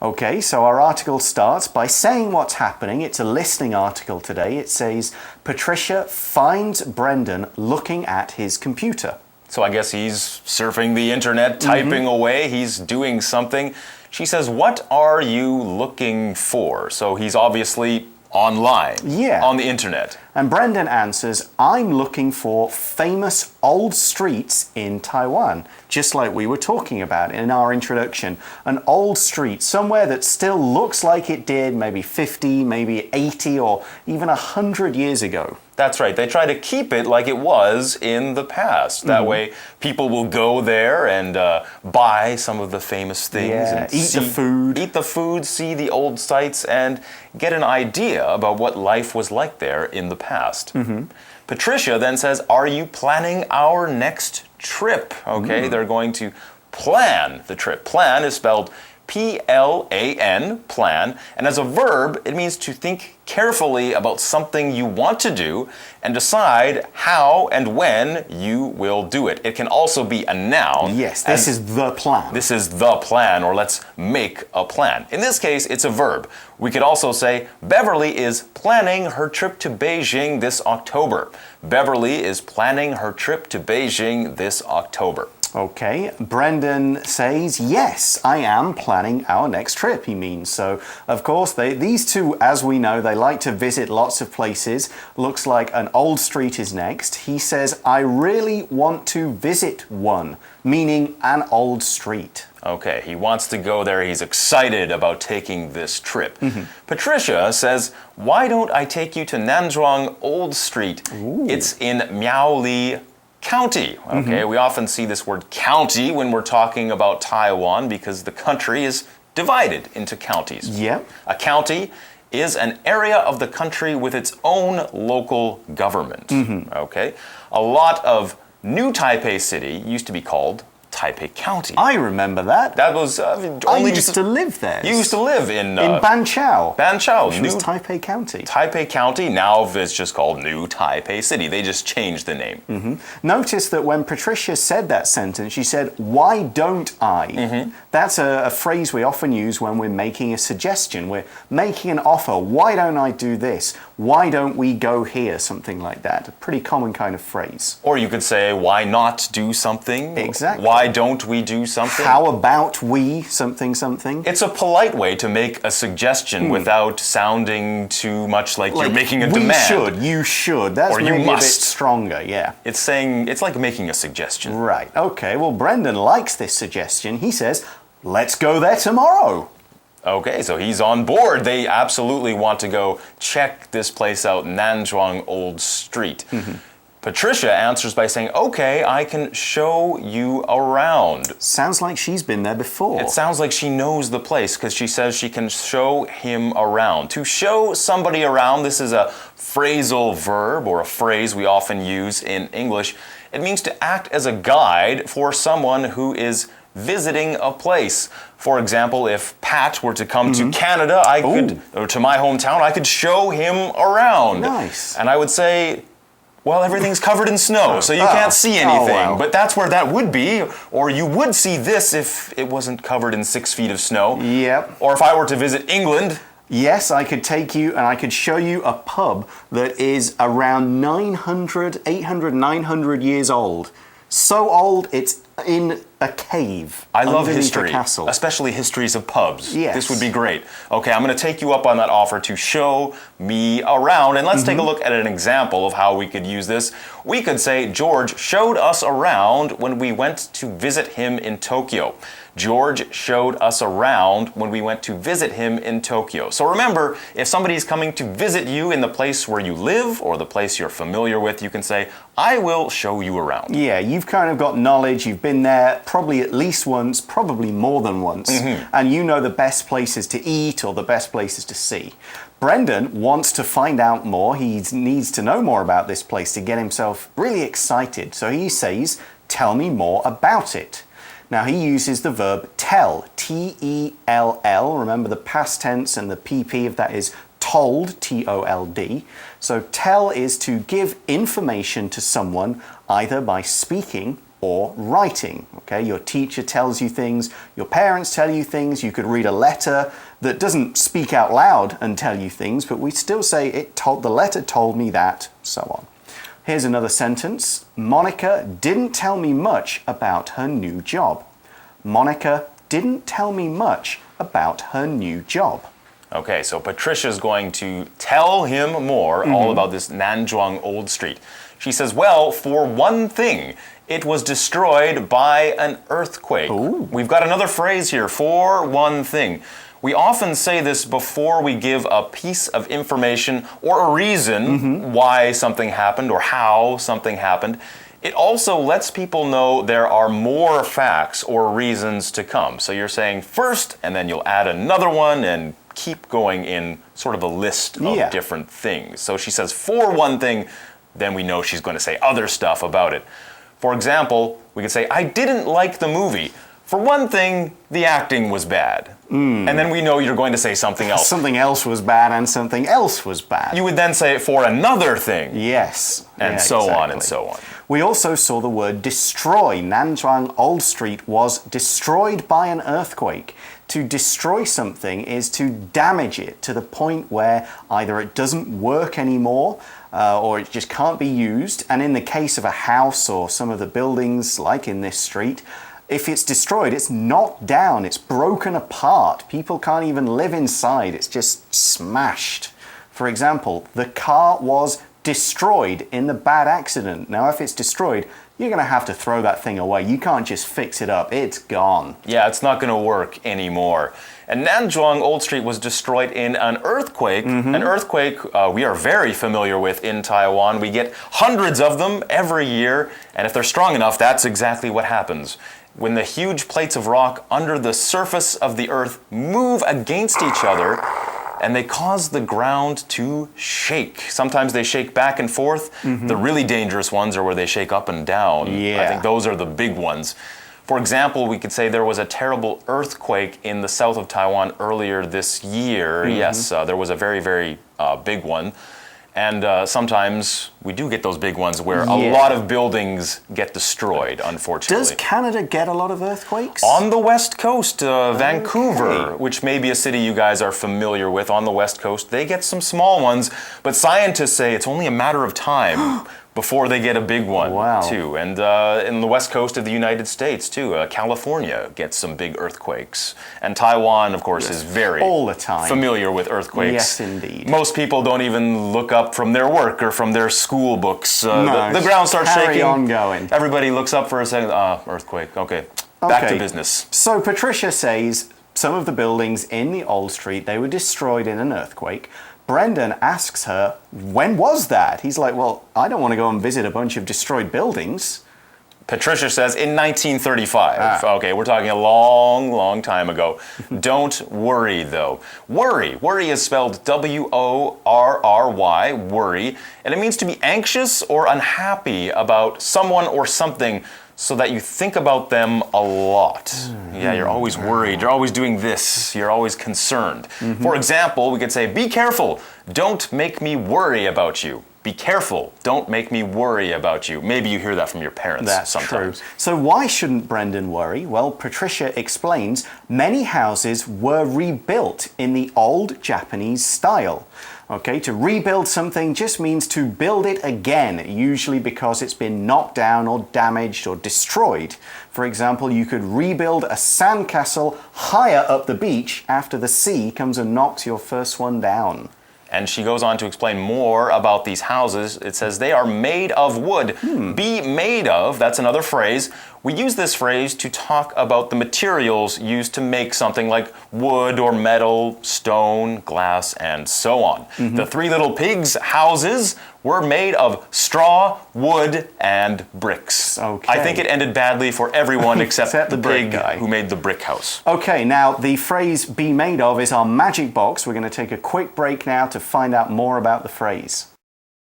Okay, so our article starts by saying what's happening. It's a listening article today. It says, Patricia finds Brendan looking at his computer. So I guess he's surfing the internet, typing away, he's doing something. She says, what are you looking for? So he's obviously online, on the internet. And Brendan answers, I'm looking for famous old streets in Taiwan, just like we were talking about in our introduction. An old street, somewhere that still looks like it did maybe 50, maybe 80, or even 100 years ago. That's right. They try to keep it like it was in the past. That way, people will go there and buy some of the famous things. And eat the food, see the old sites, and get an idea about what life was like there in the past. Patricia then says, are you planning our next trip? Okay, they're going to plan the trip. Plan is spelled P-L-A-N, plan, and as a verb, it means to think carefully about something you want to do and decide how and when you will do it. It can also be a noun. Yes, this is the plan. This is the plan, or let's make a plan. In this case, it's a verb. We could also say, Beverly is planning her trip to Beijing this October. Beverly is planning her trip to Beijing this October. Okay, Brendan says, yes, I am planning our next trip, he means. So, of course, these two, as we know, they like to visit lots of places. Looks like an old street is next. He says, I really want to visit one, meaning an old street. Okay, he wants to go there. He's excited about taking this trip. Patricia says, why don't I take you to Nanzhuang Old Street? Ooh. It's in Miaoli County. Okay, we often see this word county when we're talking about Taiwan because the country is divided into counties. Yep. A county is an area of the country with its own local government. Okay, a lot of New Taipei City used to be called Taipei County. I remember that. That was I used to live there. You used to live in Banqiao. Banqiao, which was Taipei County. Taipei County, now it's just called New Taipei City. They just changed the name. Notice that when Patricia said that sentence, she said, why don't I? That's a phrase we often use when we're making a suggestion. We're making an offer. Why don't I do this? Why don't we go here? Something like that. A pretty common kind of phrase. Or you could say, why not do something? Exactly. Why don't we do something? How about we something? It's a polite way to make a suggestion without sounding too much like you're making a demand. We should, you should. That's or you maybe must. A bit stronger, yeah. It's like making a suggestion. Right, okay. Well, Brendan likes this suggestion. He says, let's go there tomorrow. Okay, so he's on board. They absolutely want to go check this place out, Nanzhuang Old Street. Patricia answers by saying, okay, I can show you around. Sounds like she's been there before. It sounds like she knows the place because she says she can show him around. To show somebody around, this is a phrasal verb or a phrase we often use in English. It means to act as a guide for someone who is visiting a place. For example, if Pat were to come to Canada, or to my hometown, I could show him around. Nice. And I would say, well, everything's covered in snow, so you can't see anything. Wow. But that's where that would be. Or you would see this if it wasn't covered in 6 feet of snow. Yep. Or if I were to visit England. Yes, I could take you and I could show you a pub that is around 800, 900 years old. So old, it's in a cave. I love history, a castle. especially histories of pubs. Yes. This would be great. Okay, I'm going to take you up on that offer to show me around. And let's take a look at an example of how we could use this. We could say, George showed us around when we went to visit him in Tokyo. George showed us around when we went to visit him in Tokyo. So remember, if somebody's coming to visit you in the place where you live or the place you're familiar with, you can say, I will show you around. Yeah, you've kind of got knowledge. You've been there probably at least once, probably more than once. And you know the best places to eat or the best places to see. Brendan wants to find out more. He needs to know more about this place to get himself really excited. So he says, tell me more about it. Now he uses the verb tell, T-E-L-L. Remember the past tense and the PP of that is told, T-O-L-D. So tell is to give information to someone either by speaking or writing. Okay, your teacher tells you things, your parents tell you things, you could read a letter that doesn't speak out loud and tell you things, but we still say the letter told me that, so on. Here's another sentence. Monica didn't tell me much about her new job. Monica didn't tell me much about her new job. Okay, so Patricia's going to tell him more all about this Nanzhuang Old Street. She says, well, for one thing, it was destroyed by an earthquake. Ooh. We've got another phrase here, for one thing. We often say this before we give a piece of information or a reason why something happened or how something happened. It also lets people know there are more facts or reasons to come. So you're saying first, and then you'll add another one and keep going in sort of a list of different things. So she says, for one thing, then we know she's going to say other stuff about it. For example, we could say, I didn't like the movie. For one thing, the acting was bad. And then we know you're going to say something else. Something else was bad and something else was bad. You would then say for another thing. Yes. And so on and so on. We also saw the word destroy. Nanzhuang Old Street was destroyed by an earthquake. To destroy something is to damage it to the point where either it doesn't work anymore or it just can't be used. And in the case of a house or some of the buildings like in this street, if it's destroyed, it's knocked down, it's broken apart. People can't even live inside, it's just smashed. For example, the car was destroyed in the bad accident. Now, if it's destroyed, you're going to have to throw that thing away. You can't just fix it up. It's gone. Yeah, it's not going to work anymore. And Nanzhuang Old Street was destroyed in an earthquake. An earthquake we are very familiar with in Taiwan. We get hundreds of them every year. And if they're strong enough, that's exactly what happens. When the huge plates of rock under the surface of the earth move against each other, and they cause the ground to shake. Sometimes they shake back and forth. The really dangerous ones are where they shake up and down. Yeah. I think those are the big ones. For example, we could say there was a terrible earthquake in the south of Taiwan earlier this year. Yes, there was a very, very big one. And sometimes we do get those big ones where a lot of buildings get destroyed, unfortunately. Does Canada get a lot of earthquakes? On the west coast, Vancouver, which may be a city you guys are familiar with on the west coast, they get some small ones, but scientists say it's only a matter of time before they get a big one, too. And in the west coast of the United States, too, California gets some big earthquakes. And Taiwan, of course, is very all the time familiar with earthquakes. Yes, indeed. Most people don't even look up from their work or from their school books. The ground starts shaking. On going. Everybody looks up for a second. Earthquake. Okay, back to business. So Patricia says some of the buildings in the old street, they were destroyed in an earthquake. Brendan asks her, when was that? He's like, well, I don't want to go and visit a bunch of destroyed buildings. Patricia says, in 1935. Okay, we're talking a long, long time ago. Don't worry, though. Worry. Worry is spelled W-O-R-R-Y, worry. And it means to be anxious or unhappy about someone or something so that you think about them a lot. Yeah, you're always worried. You're always doing this. You're always concerned. For example, we could say, be careful. Don't make me worry about you. Be careful. Don't make me worry about you. Maybe you hear that from your parents sometimes. True. So why shouldn't Brendan worry? Well, Patricia explains many houses were rebuilt in the old Japanese style. Okay, to rebuild something just means to build it again, usually because it's been knocked down or damaged or destroyed. For example, you could rebuild a sandcastle higher up the beach after the sea comes and knocks your first one down. And she goes on to explain more about these houses. It says they are made of wood. Be made of, that's another phrase. We use this phrase to talk about the materials used to make something like wood or metal, stone, glass, and so on. The Three Little Pigs' houses were made of straw, wood, and bricks. Okay. I think it ended badly for everyone except the brick pig guy who made the brick house. Okay, now the phrase be made of is our magic box. We're going to take a quick break now to find out more about the phrase.